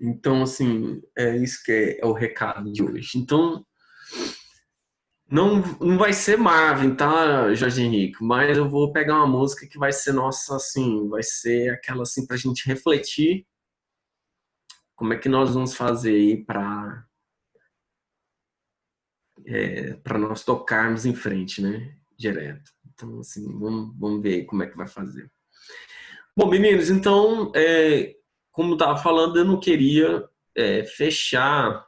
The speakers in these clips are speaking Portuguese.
Então, assim, é isso que é o recado de hoje. Então, não vai ser Marvin, tá, Jorge Henrique? Mas eu vou pegar uma música que vai ser nossa, assim, vai ser aquela assim pra gente refletir como é que nós vamos fazer aí para nós tocarmos em frente, né? Direto. Então, assim, vamos ver aí como é que vai fazer. Bom, meninos, então, como eu estava falando, eu não queria fechar,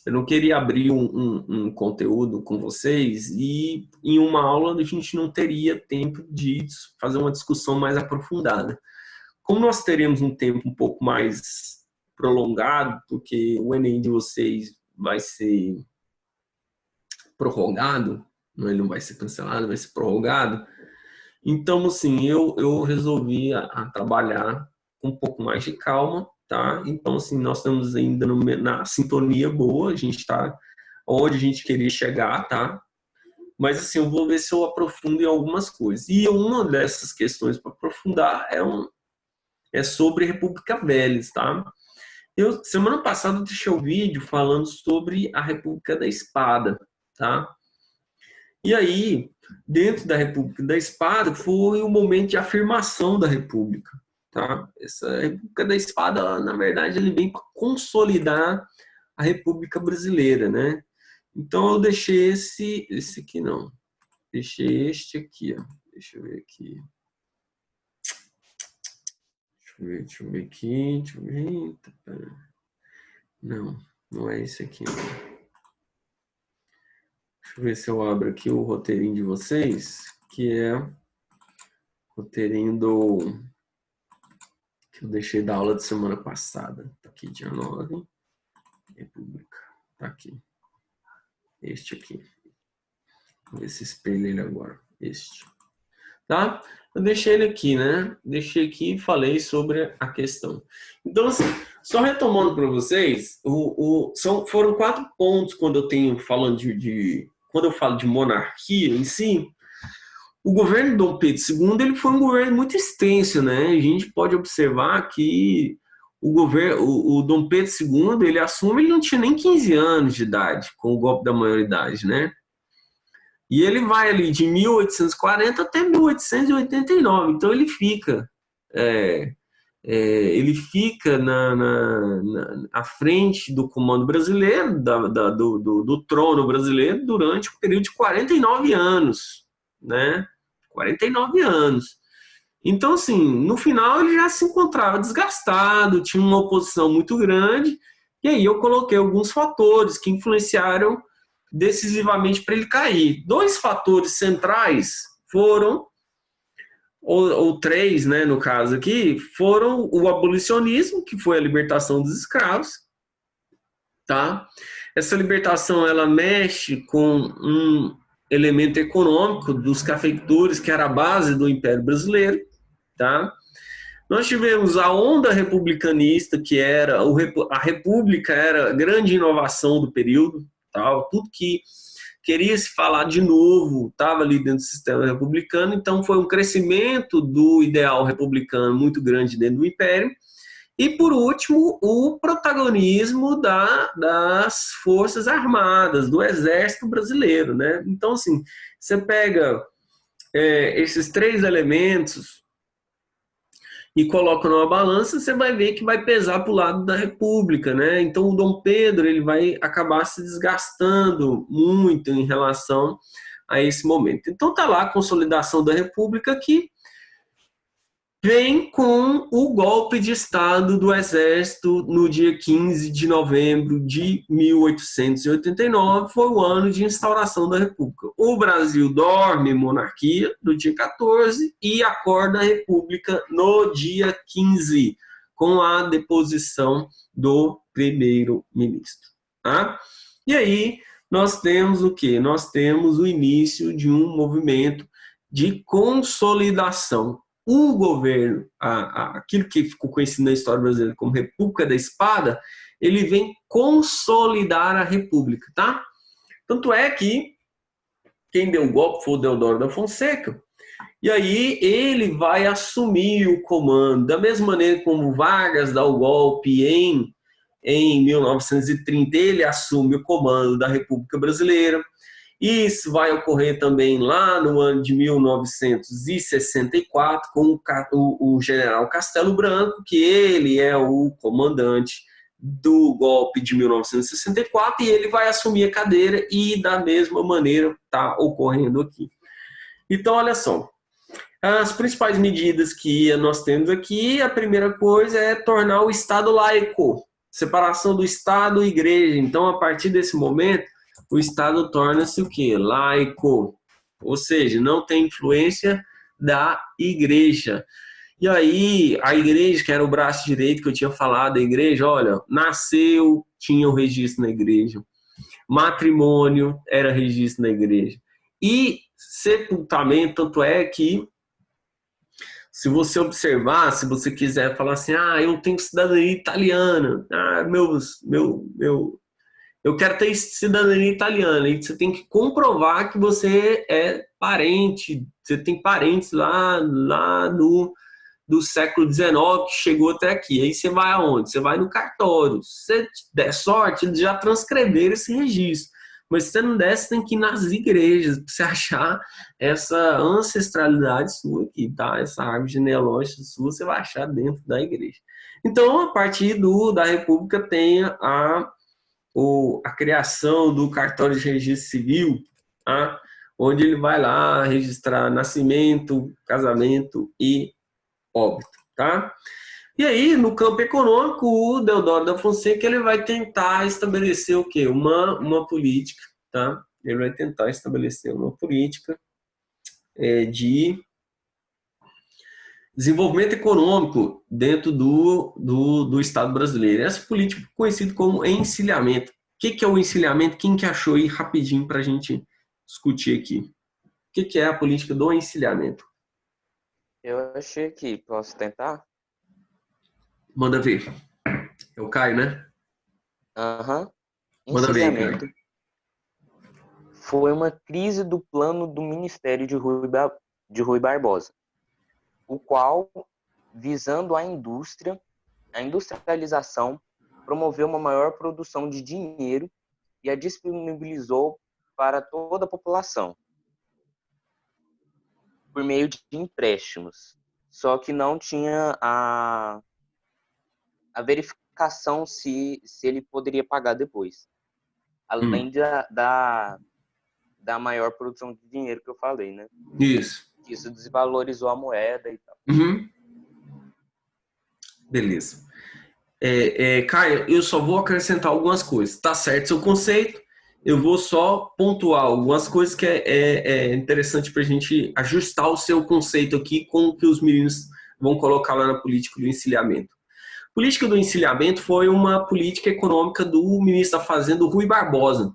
eu não queria abrir um conteúdo com vocês e em uma aula a gente não teria tempo de fazer uma discussão mais aprofundada. Como nós teremos um tempo um pouco mais prolongado, porque o Enem de vocês vai ser prorrogado, não, ele não vai ser cancelado, vai ser prorrogado. Então, assim, eu resolvi a trabalhar com um pouco mais de calma, tá? Então, assim, nós estamos ainda na sintonia boa, a gente está onde a gente queria chegar, tá? Mas, assim, eu vou ver se eu aprofundo em algumas coisas. E uma dessas questões para aprofundar é sobre República Vélez, tá? Semana passada eu deixei o vídeo falando sobre a República da Espada, tá? E aí, dentro da República da Espada, foi o momento de afirmação da República. Tá? Essa República da Espada, na verdade, ele vem para consolidar a República Brasileira, né? Então, eu deixei esse aqui não. Deixei este aqui, ó. Deixa eu ver aqui. Deixa eu ver aqui. Deixa eu ver. Não, não é esse aqui, não. Deixa eu ver se eu abro aqui o roteirinho de vocês, que é o roteirinho que eu deixei da aula de semana passada. Tá aqui, dia 9, República. Tá aqui. Este aqui. Vou ver se espelha ele agora. Este. Tá? Eu deixei ele aqui, né? Deixei aqui e falei sobre a questão. Então, assim, só retomando para vocês, foram 4 pontos quando eu tenho falando quando eu falo de monarquia em si. O governo Dom Pedro II ele foi um governo muito extenso, né? A gente pode observar que o Dom Pedro II ele assume, ele não tinha nem 15 anos de idade com o golpe da maioridade, né? E ele vai ali de 1840 até 1889, então é, ele fica à frente do comando brasileiro, do trono brasileiro, durante um período de 49 anos, né? 49 anos. Então, assim, no final ele já se encontrava desgastado, tinha uma oposição muito grande, e aí eu coloquei alguns fatores que influenciaram decisivamente para ele cair. 2 fatores centrais foram, ou 3, né, no caso aqui, foram o abolicionismo, que foi a libertação dos escravos, tá? Essa libertação, ela mexe com um elemento econômico dos cafeicultores, que era a base do Império Brasileiro, tá? Nós tivemos a onda republicanista, que era a República era a grande inovação do período, tal, tudo que queria se falar de novo estava ali dentro do sistema republicano, então foi um crescimento do ideal republicano muito grande dentro do Império. E, por último, o protagonismo das Forças Armadas, do Exército Brasileiro, né? Então, assim, você pega esses 3 elementos e coloca numa balança, você vai ver que vai pesar para o lado da República, né? Então o Dom Pedro ele vai acabar se desgastando muito em relação a esse momento. Então tá lá a consolidação da República que vem com o golpe de Estado do Exército no dia 15 de novembro de 1889, foi o ano de instauração da República. O Brasil dorme monarquia no dia 14 e acorda a República no dia 15, com a deposição do primeiro-ministro. Tá? E aí nós temos o quê? Nós temos o início de um movimento de consolidação. O governo, aquilo que ficou conhecido na história brasileira como República da Espada, ele vem consolidar a República, tá? Tanto é que quem deu o golpe foi o Deodoro da Fonseca, E aí ele vai assumir o comando, da mesma maneira como Vargas dá o golpe em 1930, ele assume o comando da República Brasileira. Isso vai ocorrer também lá no ano de 1964, com o general Castelo Branco, que ele é o comandante do golpe de 1964, e ele vai assumir a cadeira, e da mesma maneira está ocorrendo aqui. Então, olha só, as principais medidas que nós temos aqui, a primeira coisa é tornar o Estado laico, separação do Estado e Igreja. Então, a partir desse momento, o Estado torna-se o quê? Laico, ou seja, não tem influência da Igreja. E aí, a Igreja, que era o braço direito que eu tinha falado, a Igreja, olha, nasceu, tinha o registro na Igreja, matrimônio era registro na Igreja, e sepultamento, tanto é que, se você observar, se você quiser falar assim, eu tenho cidadania italiana, eu quero ter cidadania italiana, e você tem que comprovar que você é parente, você tem parentes lá do século XIX que chegou até aqui. Aí você vai aonde? Você vai no cartório. Se você der sorte, eles já transcreveram esse registro. Mas se você não der, você tem que ir nas igrejas para você achar essa ancestralidade sua aqui, tá? Essa árvore genealógica sua, você vai achar dentro da igreja. Então, a partir da República, tem a criação do cartório de registro civil, tá? Onde ele vai lá registrar nascimento, casamento e óbito, tá? E aí, no campo econômico, o Deodoro da Fonseca ele vai tentar estabelecer o quê? Uma política, tá? Ele vai tentar estabelecer uma política de desenvolvimento econômico dentro do Estado brasileiro. Essa política é conhecida como encilhamento. O que é o encilhamento? Quem que achou aí rapidinho para a gente discutir aqui? O que é a política do encilhamento? Eu achei aqui, posso tentar? Manda ver. É o Caio, né? Aham. Manda ver, Encilhamento Caio. foi uma crise do plano do Ministério de Rui Barbosa, o qual, visando a industrialização, promoveu uma maior produção de dinheiro e a disponibilizou para toda a população, por meio de empréstimos. Só que não tinha a verificação se ele poderia pagar depois. Além da maior produção de dinheiro que eu falei, né? Isso. Isso desvalorizou a moeda e tal. Uhum. Beleza. Caio, eu só vou acrescentar algumas coisas. Tá certo seu conceito, eu vou só pontuar algumas coisas que é interessante para a gente ajustar o seu conceito aqui com o que os meninos vão colocar lá na política do encilhamento. A política do encilhamento foi uma política econômica do ministro da Fazenda, Rui Barbosa.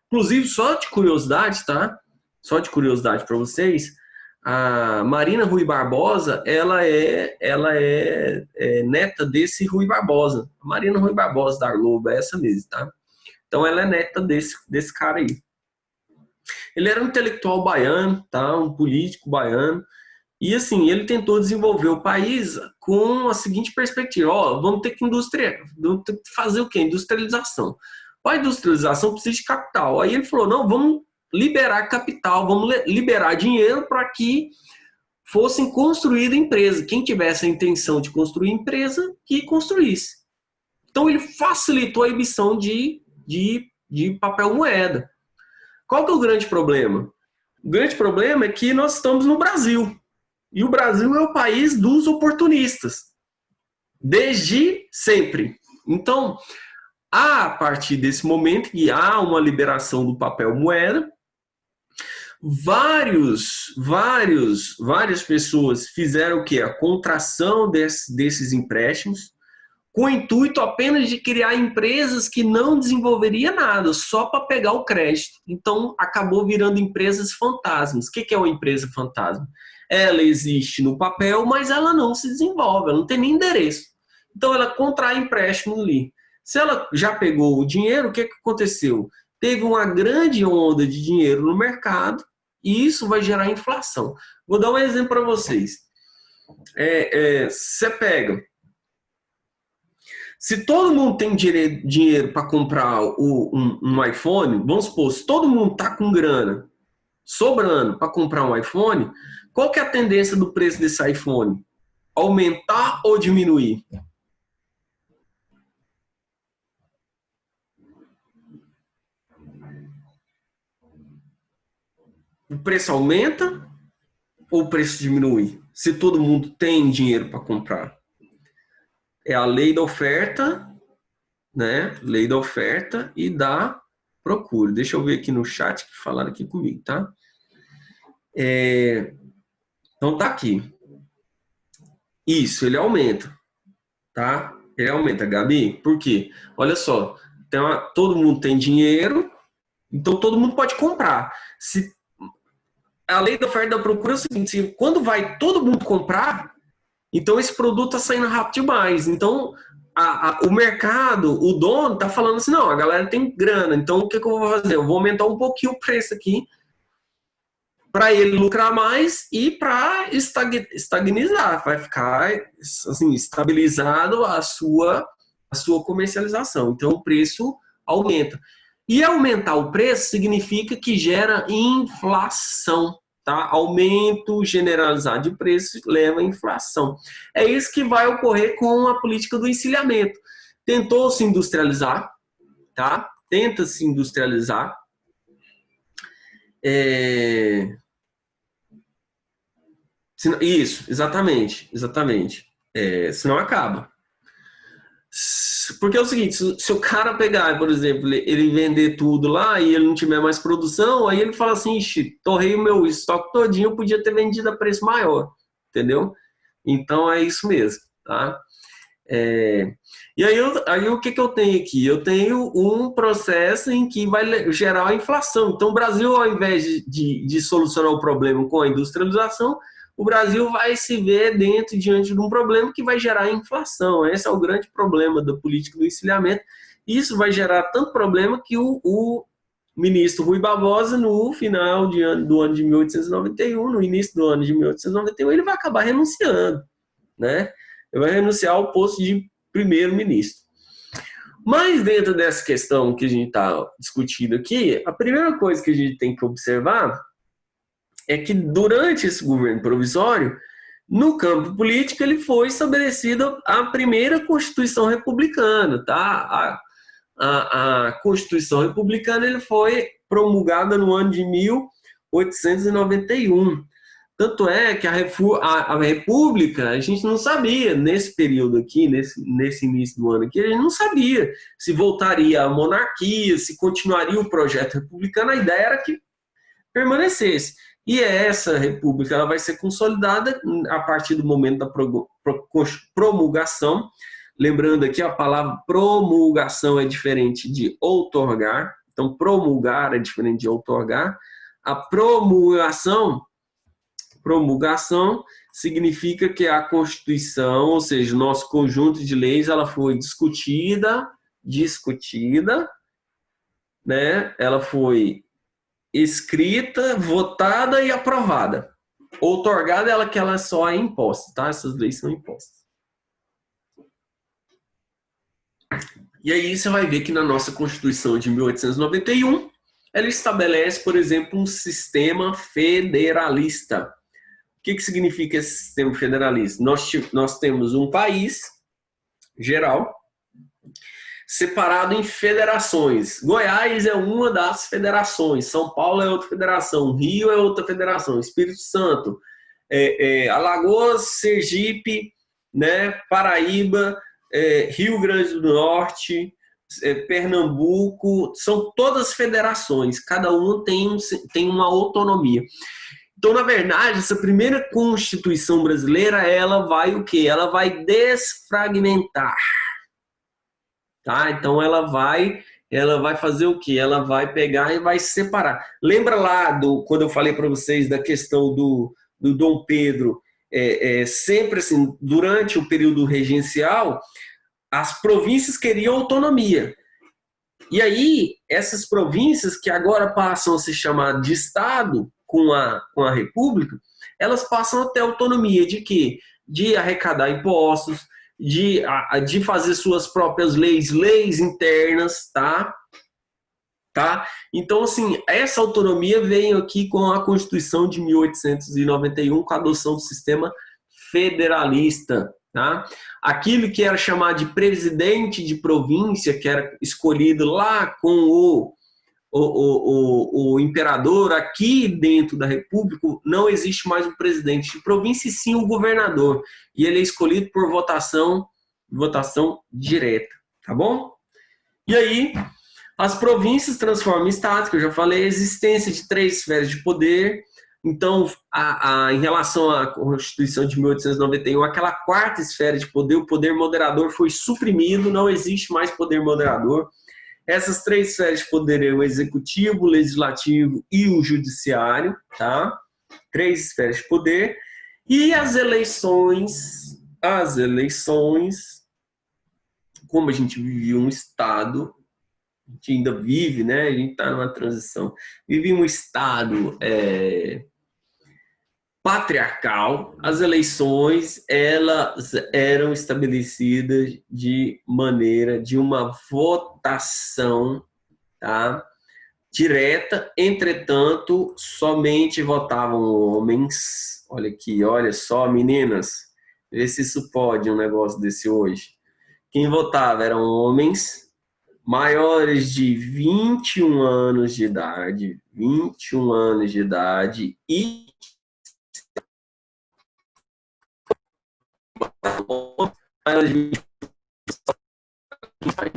Inclusive, só de curiosidade, tá? Só de curiosidade para vocês, a Marina Rui Barbosa, ela é neta desse Rui Barbosa. A Marina Rui Barbosa da Globo, é essa mesmo, tá? Então ela é neta desse cara aí. Ele era um intelectual baiano, tá? Um político baiano. E assim, ele tentou desenvolver o país com a seguinte perspectiva: vamos ter que fazer o quê? Industrialização. A industrialização precisa de capital. Aí ele falou: não, vamos liberar capital, vamos liberar dinheiro para que fossem construídas empresas. Quem tivesse a intenção de construir empresa, que construísse. Então ele facilitou a emissão de papel moeda. Qual que é o grande problema? O grande problema é que nós estamos no Brasil. E o Brasil é o país dos oportunistas. Desde sempre. Então, a partir desse momento que há uma liberação do papel moeda, várias pessoas fizeram o quê? A contração desses empréstimos, com o intuito apenas de criar empresas que não desenvolveria nada, só para pegar o crédito. Então, acabou virando empresas fantasmas. O que é uma empresa fantasma? Ela existe no papel, mas ela não se desenvolve, ela não tem nem endereço. Então, ela contrai empréstimo ali. Se ela já pegou o dinheiro, o que aconteceu? Teve uma grande onda de dinheiro no mercado e isso vai gerar inflação. Vou dar um exemplo para vocês. Você pega... Se todo mundo tem dinheiro para comprar um iPhone, vamos supor, se todo mundo está com grana sobrando para comprar um iPhone, qual que é a tendência do preço desse iPhone? Aumentar ou diminuir? O preço aumenta ou o preço diminui? Se todo mundo tem dinheiro para comprar. É a lei da oferta, né? Lei da oferta e da procura. Deixa eu ver aqui no chat que falaram aqui comigo, tá? Então tá aqui. Isso, ele aumenta, tá? Ele aumenta, Gabi. Por quê? Olha só, todo mundo tem dinheiro, então todo mundo pode comprar. Se a lei da oferta e da procura é o seguinte, quando vai todo mundo comprar, então esse produto está saindo rápido demais. Então o mercado, o dono está falando assim, não, a galera tem grana, então o que eu vou fazer? Eu vou aumentar um pouquinho o preço aqui para ele lucrar mais e para estagnizar, vai ficar assim, estabilizado a sua comercialização. Então o preço aumenta. E aumentar o preço significa que gera inflação, tá? Aumento generalizado de preços leva à inflação. É isso que vai ocorrer com a política do encilhamento. Tentou se industrializar, tá? Tenta se industrializar. Isso, exatamente. Senão acaba. Porque é o seguinte, se o cara pegar, por exemplo, ele vender tudo lá e ele não tiver mais produção, aí ele fala assim, ixi, torrei o meu estoque todinho, eu podia ter vendido a preço maior, entendeu? Então é isso mesmo, tá? E aí o que eu tenho aqui? Eu tenho um processo em que vai gerar a inflação. Então o Brasil, ao invés de solucionar o problema com a industrialização, o Brasil vai se ver diante de um problema que vai gerar inflação. Esse é o grande problema da política do encilhamento. Isso vai gerar tanto problema que o ministro Rui Barbosa, no final do ano de 1891, no início do ano de 1891, ele vai acabar renunciando, né? Ele vai renunciar ao posto de primeiro-ministro. Mas dentro dessa questão que a gente está discutindo aqui, a primeira coisa que a gente tem que observar é que durante esse governo provisório, no campo político, ele foi estabelecida a primeira Constituição Republicana, tá? A Constituição Republicana ele foi promulgada no ano de 1891. Tanto é que a República, a gente não sabia, nesse período aqui, nesse início do ano aqui, a gente não sabia se voltaria à monarquia, se continuaria o projeto republicano, a ideia era que permanecesse. E essa república ela vai ser consolidada a partir do momento da promulgação. Lembrando aqui, a palavra promulgação é diferente de outorgar. Então, promulgar é diferente de outorgar. A promulgação significa que a Constituição, ou seja, o nosso conjunto de leis, ela foi discutida, né? Ela foi escrita, votada e aprovada. Outorgada ela que ela só é imposta, tá? Essas leis são impostas. E aí você vai ver que na nossa Constituição de 1891, ela estabelece, por exemplo, um sistema federalista. O que significa esse sistema federalista? Nós temos um país geral separado em federações. Goiás é uma das federações, São Paulo é outra federação, Rio é outra federação, Espírito Santo, Alagoas, Sergipe, né, Paraíba, Rio Grande do Norte, Pernambuco, são todas federações, cada uma tem uma autonomia. Então, na verdade, essa primeira Constituição brasileira, ela vai o quê? Ela vai desfragmentar. Tá? Então ela vai fazer o quê? Ela vai pegar e vai separar. Lembra lá quando eu falei para vocês da questão do Dom Pedro, sempre assim, durante o período regencial, as províncias queriam autonomia. E aí, essas províncias que agora passam a se chamar de Estado, com a República, elas passam a ter autonomia de quê? De arrecadar impostos, de fazer suas próprias leis internas, tá? Então, assim, essa autonomia veio aqui com a Constituição de 1891, com a adoção do sistema federalista, tá? Aquilo que era chamado de presidente de província, que era escolhido lá com o imperador, aqui dentro da República, não existe mais um presidente de província, e sim o governador. E ele é escolhido por votação direta, tá bom? E aí, as províncias transformam em estados, que eu já falei, a existência de 3 esferas de poder. Então, em relação à Constituição de 1891, aquela 4ª esfera de poder, o poder moderador foi suprimido, não existe mais poder moderador. Essas 3 esferas de poder é o executivo, o legislativo e o judiciário, tá? 3 esferas de poder. E as eleições, como a gente vivia um Estado, a gente ainda vive, né? A gente está numa transição. Vive um Estado patriarcal. As eleições, elas eram estabelecidas de uma votação, tá? Direta. Entretanto, somente votavam homens. Olha aqui, olha só, meninas. Vê se isso pode, um negócio desse hoje. Quem votava eram homens maiores de 21 anos de idade, e maiores de 21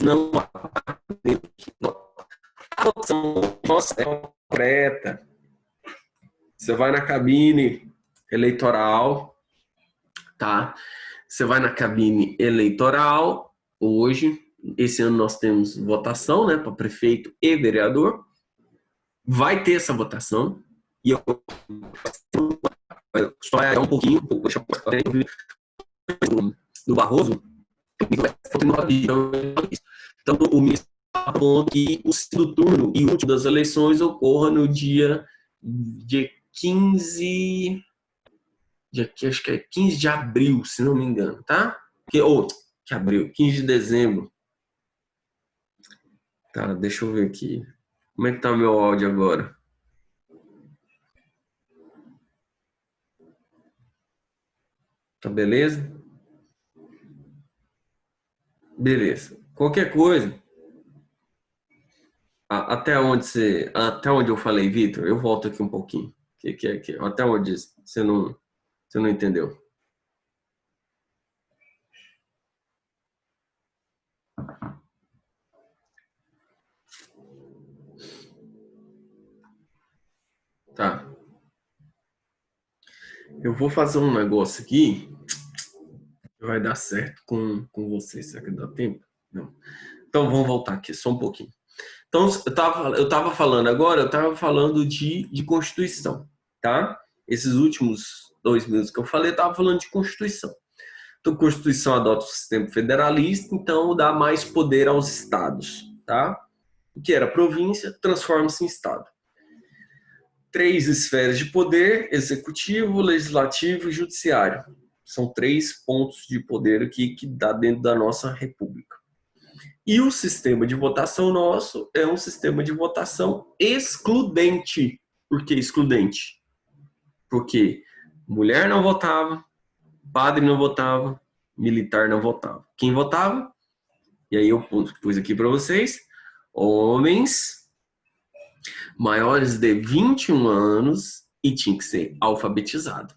não nossa, é concreta. Você vai na cabine eleitoral, tá? Você vai na cabine eleitoral hoje. Esse ano nós temos votação, né, para prefeito e vereador. Vai ter essa votação e eu só um pouquinho, do Barroso. Então, o ministro falou que o segundo turno e último das eleições ocorra no dia 15, acho que é 15 de abril, se não me engano, tá? Que abril, 15 de dezembro. Tá, deixa eu ver aqui. Como é que tá o meu áudio agora? Tá beleza? Beleza. Qualquer coisa, até onde eu falei, Vitor, eu volto aqui um pouquinho. Até onde você não entendeu? Tá. Eu vou fazer um negócio aqui que vai dar certo com vocês. Será que dá tempo? Não. Então vamos voltar aqui só um pouquinho. Então, eu estava falando de Constituição, tá? Esses últimos 2 minutos que eu falei, eu estava falando de Constituição. Então, a Constituição adota o sistema federalista, então dá mais poder aos estados, tá? O que era província transforma-se em estado. 3 esferas de poder: executivo, legislativo e judiciário. São 3 pontos de poder aqui que dá dentro da nossa república. E o sistema de votação nosso é um sistema de votação excludente. Por que excludente? Porque mulher não votava, padre não votava, militar não votava. Quem votava? E aí eu pus aqui para vocês: homens maiores de 21 anos e tinha que ser alfabetizado,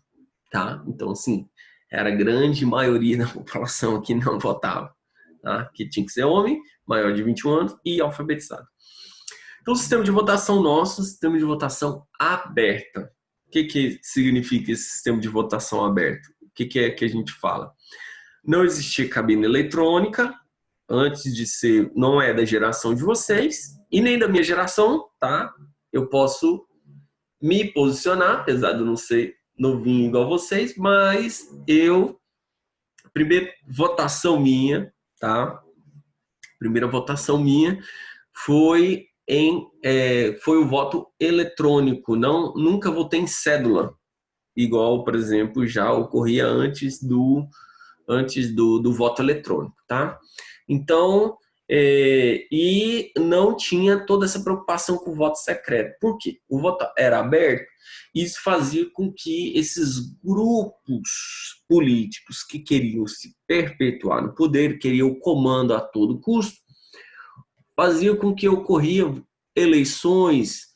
tá? Então, assim, era a grande maioria da população que não votava, tá? Que tinha que ser homem, maior de 21 anos e alfabetizado. Então, o sistema de votação nosso, sistema de votação aberta. O que significa esse sistema de votação aberto? O que é que a gente fala? Não existia cabine eletrônica, antes de ser, não é da geração de vocês, e nem da minha geração, tá? Eu posso me posicionar, apesar de eu não ser novinho igual vocês, mas primeira votação minha, tá? primeira votação minha foi foi o voto eletrônico. Nunca votei em cédula, igual, por exemplo, já ocorria antes do voto eletrônico, tá? Então, e não tinha toda essa preocupação com o voto secreto. Por quê? O voto era aberto, e isso fazia com que esses grupos políticos que queriam se perpetuar no poder, queriam o comando a todo custo, fazia com que ocorriam eleições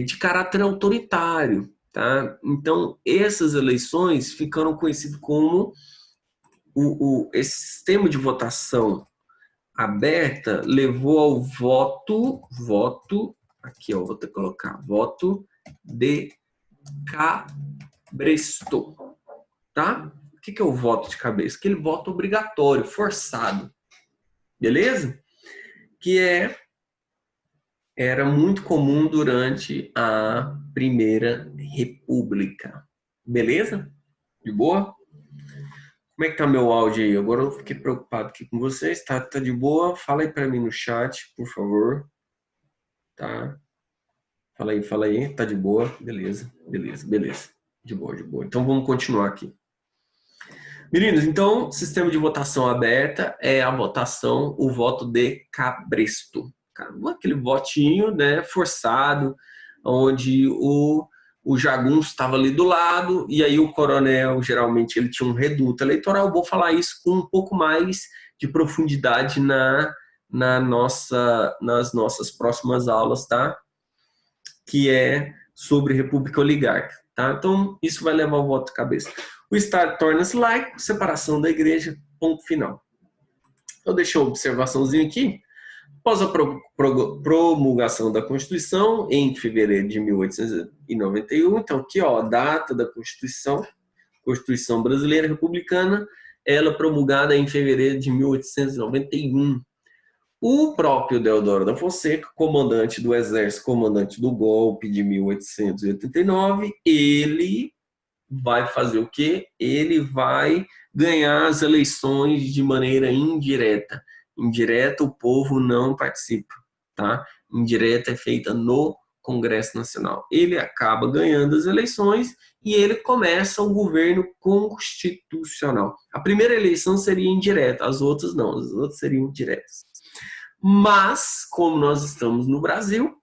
de caráter autoritário, tá? Então, essas eleições ficaram conhecidas como esse sistema de votação aberta levou ao voto, aqui ó, vou ter que colocar, voto de cabresto, tá? O que é o voto de cabresto? Aquele voto obrigatório, forçado, beleza? Que era muito comum durante a Primeira República, beleza? De boa? Como é que tá meu áudio aí? Agora eu fiquei preocupado aqui com vocês. Tá de boa? Fala aí pra mim no chat, por favor. Tá? Fala aí. Tá de boa? Beleza. De boa. Então vamos continuar aqui. Meninos, então, sistema de votação aberta é a votação, o voto de cabresto. Aquele votinho, né, forçado, onde o jagunço estava ali do lado, e aí o coronel, geralmente, ele tinha um reduto eleitoral. Vou falar isso com um pouco mais de profundidade nas nossas próximas aulas, tá? Que é sobre república oligárquica, tá? Então, isso vai levar ao voto de cabeça. O Estado torna-se laico, separação da igreja, ponto final. Então, deixa uma observaçãozinha aqui. Após a promulgação da Constituição, em fevereiro de 1891, então aqui, ó, a data da Constituição Brasileira Republicana, ela promulgada em fevereiro de 1891. O próprio Deodoro da Fonseca, comandante do Exército, comandante do golpe de 1889, ele vai fazer o quê? Ele vai ganhar as eleições de maneira indireta. Indireta, o povo não participa, tá? Indireta é feita no Congresso Nacional. Ele acaba ganhando as eleições e ele começa o governo constitucional. A primeira eleição seria indireta, as outras não, as outras seriam diretas. Mas, como nós estamos no Brasil,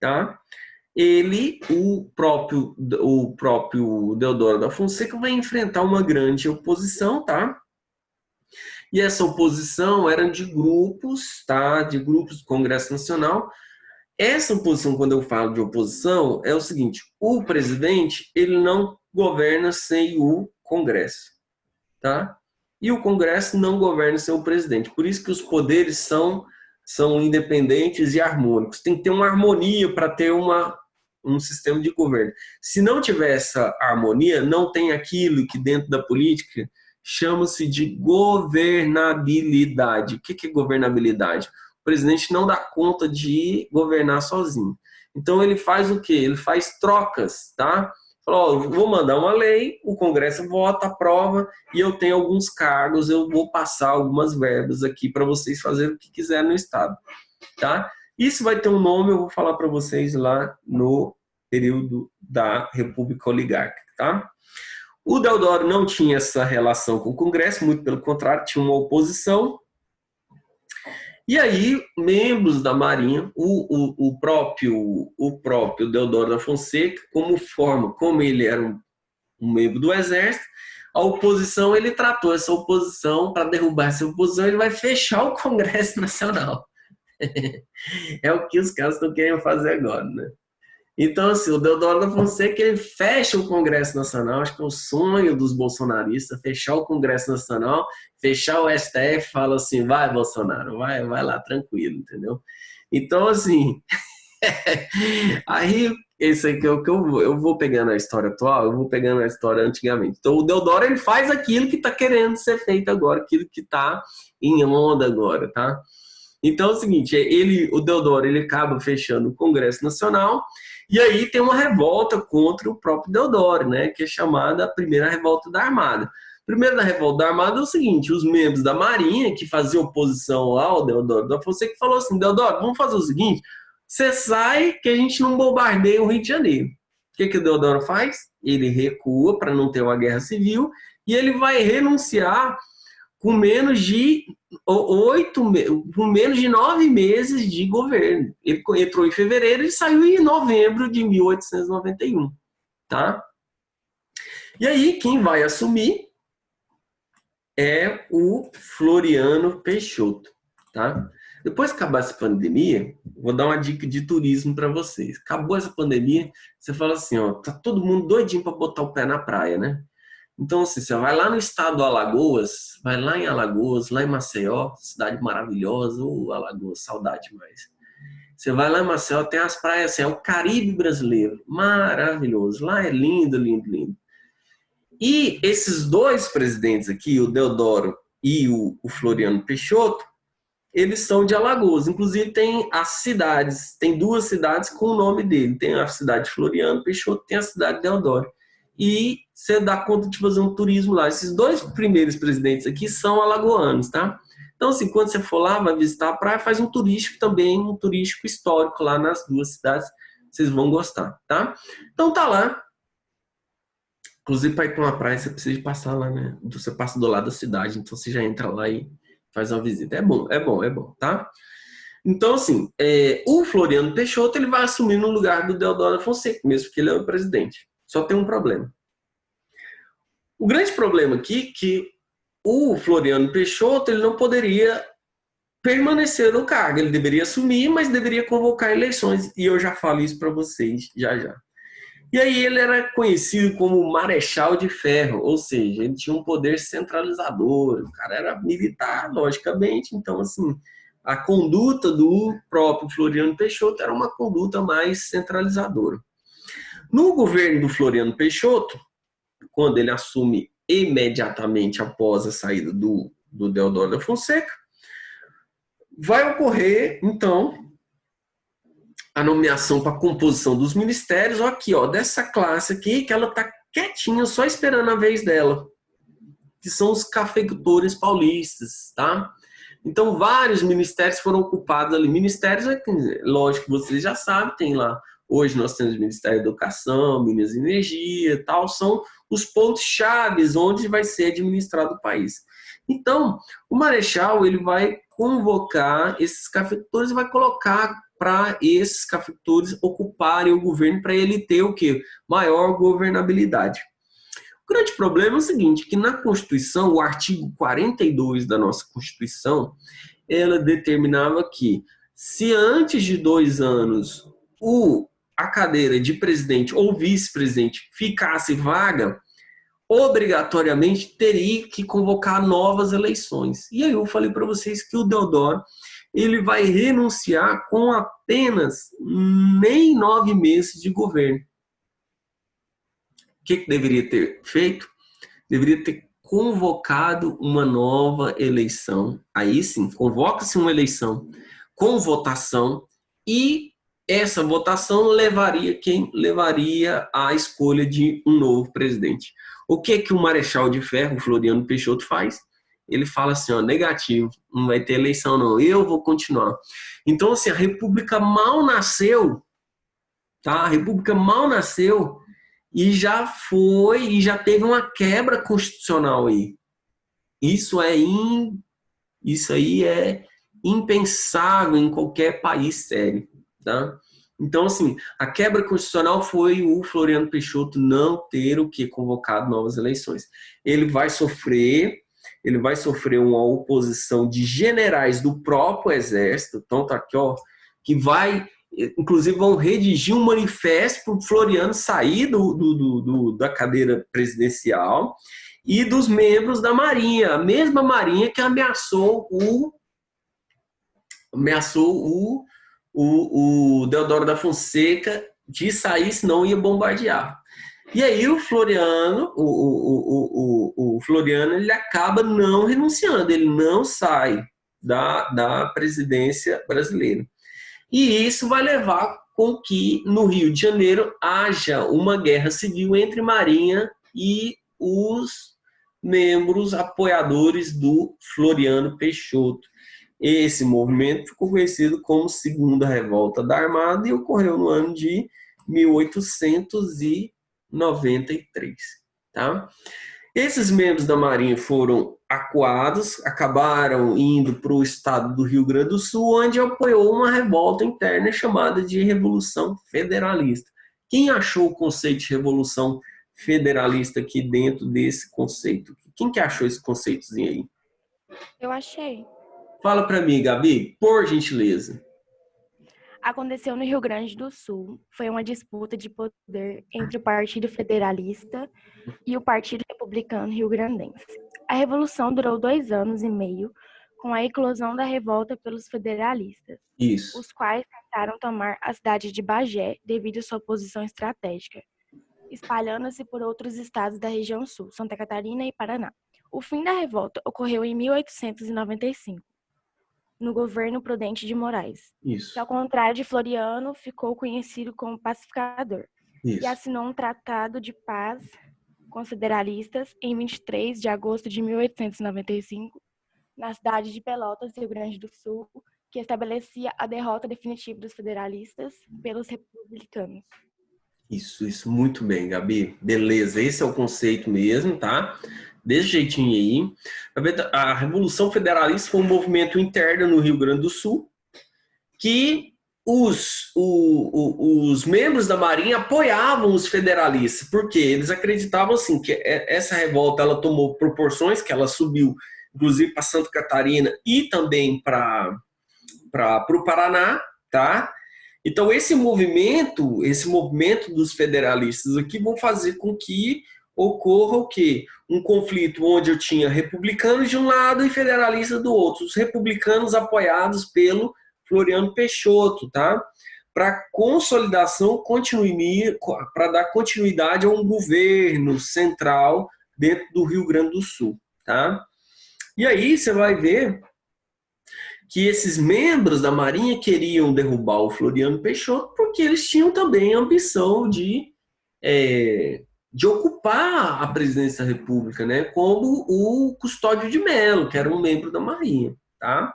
tá? O próprio Deodoro da Fonseca vai enfrentar uma grande oposição, tá? E essa oposição era de grupos, tá? De grupos do Congresso Nacional. Essa oposição, quando eu falo de oposição, é o seguinte: o presidente, ele não governa sem o Congresso, tá? E o Congresso não governa sem o presidente. Por isso que os poderes são independentes e harmônicos. Tem que ter uma harmonia para ter um sistema de governo. Se não tiver essa harmonia, não tem aquilo que dentro da política chama-se de governabilidade. O que é governabilidade? O presidente não dá conta de governar sozinho. Então ele faz o quê? Ele faz trocas, tá? Fala, ó, eu vou mandar uma lei, o Congresso vota, aprova, e eu tenho alguns cargos, eu vou passar algumas verbas aqui para vocês fazerem o que quiserem no Estado, tá? Isso vai ter um nome, eu vou falar para vocês lá no período da República Oligárquica, tá? O Deodoro não tinha essa relação com o Congresso, muito pelo contrário, tinha uma oposição. E aí, membros da Marinha, o próprio Deodoro da Fonseca, como ele era um membro do Exército, a oposição, ele tratou essa oposição, para derrubar essa oposição, ele vai fechar o Congresso Nacional. É o que os caras estão querendo fazer agora, né? Então, assim, o Deodoro da Fonseca, ele fecha o Congresso Nacional, acho que é o sonho dos bolsonaristas, fechar o Congresso Nacional, fechar o STF, fala assim, vai, Bolsonaro, vai lá, tranquilo, entendeu? Então, assim, aí, esse aqui é o que eu vou pegando a história atual, eu vou pegando a história antigamente. Então, o Deodoro, ele faz aquilo que está querendo ser feito agora, aquilo que está em onda agora, tá? Então, é o seguinte, o Deodoro, ele acaba fechando o Congresso Nacional, e aí tem uma revolta contra o próprio Deodoro, né, que é chamada a Primeira Revolta da Armada. Primeiro da revolta armada é o seguinte, os membros da Marinha, que faziam oposição lá ao Deodoro da Fonseca, falou assim, Deodoro, vamos fazer o seguinte, você sai que a gente não bombardeia o Rio de Janeiro. O que o Deodoro faz? Ele recua para não ter uma guerra civil e ele vai renunciar com menos de 9 meses de governo. Ele entrou em fevereiro e saiu em novembro de 1891, tá? E aí, quem vai assumir é o Floriano Peixoto, tá? Depois que acabar essa pandemia, vou dar uma dica de turismo para vocês. Acabou essa pandemia, você fala assim, ó, tá todo mundo doidinho para botar o pé na praia, né? Então, assim, você vai lá no estado do Alagoas, vai lá em Alagoas, lá em Maceió, cidade maravilhosa, Alagoas, saudade demais. Você vai lá em Maceió, tem as praias, assim, é o Caribe brasileiro, maravilhoso. Lá é lindo, lindo, lindo. E esses dois presidentes aqui, o Deodoro e o Floriano Peixoto, eles são de Alagoas. Inclusive, tem as cidades, tem duas cidades com o nome dele. Tem a cidade de Floriano Peixoto, tem a cidade de Deodoro. E você dá conta de fazer um turismo lá. Esses dois primeiros presidentes aqui são alagoanos, tá? Então, assim, quando você for lá, vai visitar a praia, faz um turístico também, um turístico histórico lá nas duas cidades. Vocês vão gostar, tá? Então, tá lá. Inclusive, para ir para uma praia, você precisa passar lá, né? Você passa do lado da cidade, então você já entra lá e faz uma visita. É bom, é bom, é bom, tá? Então, assim, o Floriano Peixoto, ele vai assumir no lugar do Deodoro da Fonseca, mesmo que ele é o presidente. Só tem um problema. O grande problema aqui é que o Floriano Peixoto, ele não poderia permanecer no cargo. Ele deveria assumir, mas deveria convocar eleições. E eu já falo isso para vocês, já já. E aí ele era conhecido como Marechal de Ferro, ou seja, ele tinha um poder centralizador, o cara era militar, logicamente, então, assim, a conduta do próprio Floriano Peixoto era uma conduta mais centralizadora. No governo do Floriano Peixoto, quando ele assume imediatamente após a saída do Deodoro da Fonseca, vai ocorrer, então, a nomeação para a composição dos ministérios, ó, aqui, ó, dessa classe aqui, que ela está quietinha, só esperando a vez dela, que são os cafeicultores paulistas, tá? Então, vários ministérios foram ocupados ali. Ministérios, lógico que vocês já sabem, tem lá, hoje nós temos o Ministério da Educação, Minas e Energia, tal, são os pontos chaves onde vai ser administrado o país. Então, o Marechal, ele vai convocar esses cafeicultores e vai colocar para esses cafeicultores ocuparem o governo, para ele ter o quê? Maior governabilidade. O grande problema é o seguinte, que na Constituição, o artigo 42 da nossa Constituição, ela determinava que se antes de 2 anos a cadeira de presidente ou vice-presidente ficasse vaga, obrigatoriamente teria que convocar novas eleições. E aí eu falei para vocês que o Deodoro, ele vai renunciar com apenas nem 9 meses de governo. O que deveria ter feito? Deveria ter convocado uma nova eleição. Aí sim, convoca-se uma eleição com votação e essa votação levaria quem? Levaria à escolha de um novo presidente. O que o Marechal de Ferro, Floriano Peixoto, faz? Ele fala assim, ó, negativo, não vai ter eleição não, eu vou continuar. Então, assim, a República mal nasceu, tá? A República mal nasceu e já teve uma quebra constitucional aí. Isso aí é impensável em qualquer país sério, tá? Então, assim, a quebra constitucional foi o Floriano Peixoto não ter o que convocado novas eleições. Ele vai sofrer uma oposição de generais do próprio exército, então tá aqui, ó, que vai, inclusive vão redigir um manifesto para o Floriano sair da cadeira presidencial e dos membros da Marinha, a mesma Marinha que ameaçou o Deodoro da Fonseca de sair, senão ia bombardear. E aí o Floriano, ele acaba não renunciando, ele não sai da presidência brasileira. E isso vai levar com que no Rio de Janeiro haja uma guerra civil entre Marinha e membros apoiadores do Floriano Peixoto. Esse movimento ficou conhecido como Segunda Revolta da Armada e ocorreu no ano de 1893. Tá? Esses membros da Marinha foram acuados, acabaram indo para o estado do Rio Grande do Sul, onde apoiou uma revolta interna chamada de Revolução Federalista. Quem achou o conceito de Revolução Federalista aqui dentro desse conceito? Quem que achou esse conceitozinho aí? Eu achei. Fala para mim, Gabi, por gentileza. Aconteceu no Rio Grande do Sul. Foi uma disputa de poder entre o Partido Federalista e o Partido Republicano Rio-Grandense. A revolução durou 2 anos e meio, com a eclosão da revolta pelos federalistas, Isso. os quais tentaram tomar a cidade de Bagé devido à sua posição estratégica, espalhando-se por outros estados da região sul, Santa Catarina e Paraná. O fim da revolta ocorreu em 1895. No governo Prudente de Moraes, Isso. que, ao contrário de Floriano, ficou conhecido como pacificador, Isso. e assinou um tratado de paz com os federalistas em 23 de agosto de 1895, na cidade de Pelotas, Rio Grande do Sul, que estabelecia a derrota definitiva dos federalistas pelos republicanos. Isso, muito bem, Gabi. Beleza, esse é o conceito mesmo, tá? Desse jeitinho aí. A Revolução Federalista foi um movimento interno no Rio Grande do Sul que os membros da Marinha apoiavam os federalistas, porque eles acreditavam assim que essa revolta ela tomou proporções, que ela subiu, inclusive para Santa Catarina e também para o Paraná, tá? Então esse movimento dos federalistas aqui vão fazer com que ocorra o quê? Um conflito onde eu tinha republicanos de um lado e federalistas do outro. Os republicanos apoiados pelo Floriano Peixoto, tá? Para consolidação, para dar continuidade a um governo central dentro do Rio Grande do Sul, tá? E aí você vai ver que esses membros da Marinha queriam derrubar o Floriano Peixoto porque eles tinham também a ambição de ocupar a presidência da República, né? Como o Custódio de Mello, que era um membro da Marinha, tá?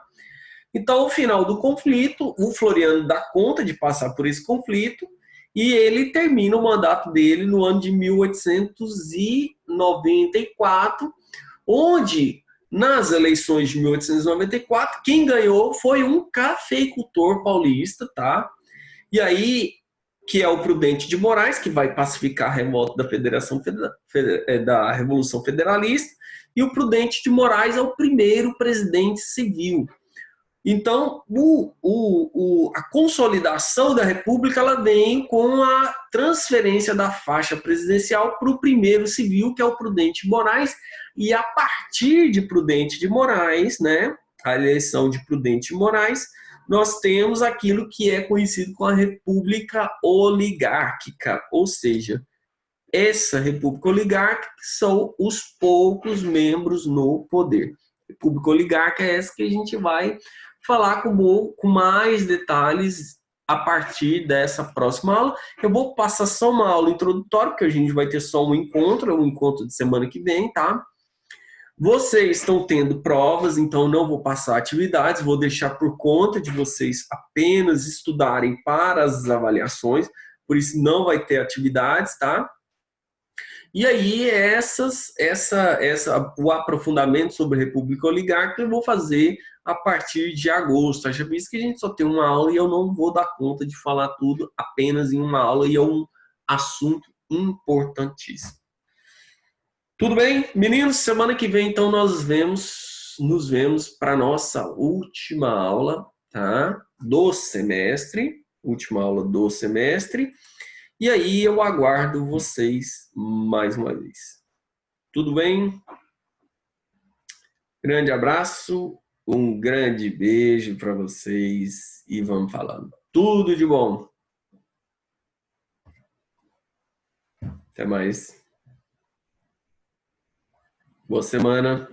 Então, ao final do conflito, o Floriano dá conta de passar por esse conflito e ele termina o mandato dele no ano de 1894, onde, nas eleições de 1894, quem ganhou foi um cafeicultor paulista, tá? E aí, que é o Prudente de Moraes, que vai pacificar a revolta da Revolução Federalista, e o Prudente de Moraes é o primeiro presidente civil. Então, a consolidação da República ela vem com a transferência da faixa presidencial para o primeiro civil, que é o Prudente de Moraes, e a partir de Prudente de Moraes, né, a eleição de Prudente de Moraes, nós temos aquilo que é conhecido como a República Oligárquica, ou seja, essa República Oligárquica são os poucos membros no poder. República Oligárquica é essa que a gente vai falar com mais detalhes a partir dessa próxima aula. Eu vou passar só uma aula introdutória, porque a gente vai ter só um encontro de semana que vem, tá? Vocês estão tendo provas, então não vou passar atividades, vou deixar por conta de vocês apenas estudarem para as avaliações, por isso não vai ter atividades, tá? E aí, o aprofundamento sobre a República Oligárquica eu vou fazer a partir de agosto. Acho visto que a gente só tem uma aula e eu não vou dar conta de falar tudo apenas em uma aula, e é um assunto importantíssimo. Tudo bem? Meninos, semana que vem, então, nos vemos para a nossa última aula, tá? Do semestre, última aula do semestre. E aí eu aguardo vocês mais uma vez. Tudo bem? Grande abraço, um grande beijo para vocês e vamos falando. Tudo de bom. Até mais. Boa semana.